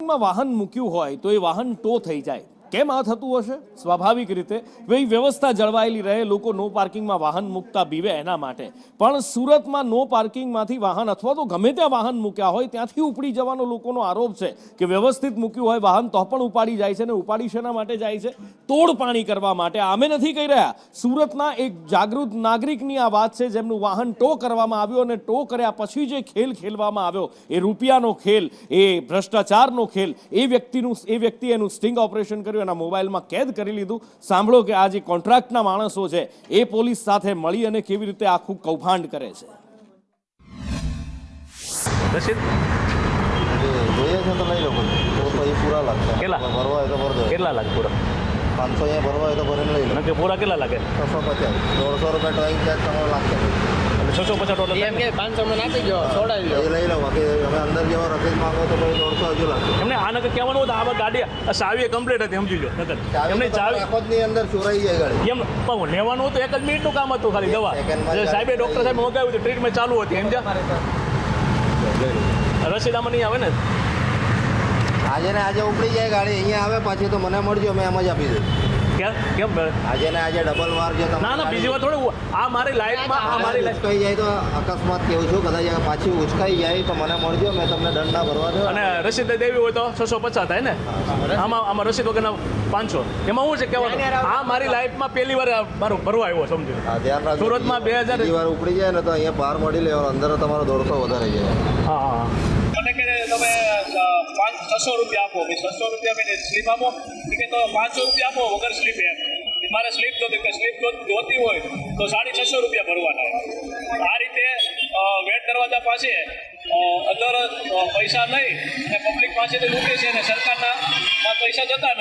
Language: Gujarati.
પાર્કિંગમાં વાહન મૂક્યું હોય તો એ વાહન ટો થઈ જાય. કેમ આ થતું હશે? સ્વાભાવિક રીતે ભાઈ વ્યવસ્થા જળવાયેલી રહે, લોકો નો પાર્કિંગમાં વાહન મૂકતા બીવે એના માટે. પણ સુરતમાં નો પાર્કિંગમાંથી વાહન અથવા તો ગમે ત્યાં વાહન મૂક્યા હોય ત્યાંથી ઉપડી જવાનો લોકોનો આરોપ છે કે વ્યવસ્થિત મૂક્યું હોય વાહન તો પણ ઉપાડી જાય છે. ને ઉપાડી શેના માટે જાય છે? તોડ પાણી કરવા માટે. અમે નથી કહી રહ્યા, સુરતના એક જાગૃત નાગરિકની આ વાત છે જેમનું વાહન ટો કરવામાં આવ્યું અને ટો કર્યા પછી જે ખેલ ખેલવામાં આવ્યો, એ રૂપિયાનો ખેલ, એ ભ્રષ્ટાચારનો ખેલ, એ વ્યક્તિ એનું સ્ટિંગ ઓપરેશન કર્યું, એના મોબાઈલમાં કેદ કરી લીધું. સાંભળો કે આ જે કોન્ટ્રાક્ટના માણસો છે એ પોલીસ સાથે મળી અને કેવી રીતે આખું કૌભાંડ કરે છે. જોઈએ છે તો લઈ લો, તો એ પૂરા લાગશે. કેટલા ભરવા હોય તો ભરજો. કેટલા લાગે પૂરા? 500 અહીંયા ભરવા હોય તો ભરીને લઈ લો. કે પૂરા કેટલા લાગે? 650. 150 રૂપિયા ડ્રોઈંગ ચાર્જ તમારો લાગશે. 650 ટોટલ એમ કે 500 માં નાખી દો, છોડાવી દો. એ લઈ લો. બાકી તમે અંદર જેવા રસીદ માંગો તો પછી 150 હજુ લાગશે. એમને આ નકર કહેવાનું હતું, આ ગાડી ચાવી કમ્પ્લીટ હતી, સમજી લો. નકર એમને ચાવી આખોની અંદર ચોરાઈ જાય ગાડી. એમ પણ લેવાનું હતું, 1 જ મિનિટનું કામ હતું ખાલી. દવા સાહેબે ડૉક્ટર સાહેબ મગાવ્યું હતું, ટ્રીટમેન્ટ ચાલુ હતી. એમ રસીદ આમાં નહીં આવે ને. આજે ને આજે ઉપડી જાય ગાડી, અહીંયા આવે પાછી તો મને મળજો, મેં એમ જ આપી દઉં. કેમ આજે ને આજે ડબલ વાર જો તમે. ના ના, બીજી વાર થોડું. આ મારી લાઈફમાં ઉચકાઈ જાય તો અકસ્માત કેવું છું, કદાચ પાછી ઉચકાઈ જાય તો મને મળજો, મેં તમને દંડ ના ભરવા દો. અને રસીદ દેવી હોય તો 650 થાય ને. આમાં રસીદ વગરના 500. એમાં શું છે કહેવાનું, આ મારી લાઈફમાં પહેલી વાર મારું ભરવા આવ્યો, સમજો. હા, ધ્યાન રાખજો. સુરતમાં 2000 બીજી વાર ઉપડી જાય ને તો અહીંયા બહાર મળી લેવાનું, અંદર તમારો 150 વધારે જાય. હા. મને કે તમે 600 રૂપિયા આપો, 600 રૂપિયા મેં સ્લીપ આપો કે તો 500 રૂપિયા આપો વગર સ્લીપ. એમ મારે સ્લીપ જોતી હોય તો 650 રૂપિયા ભરવાના. આ રીતે વેટ દરવાજા પાસે અંદર પૈસા લઈ અને પબ્લિક પાસેથી લૂંટે છે અને સરકારના પૈસા જતા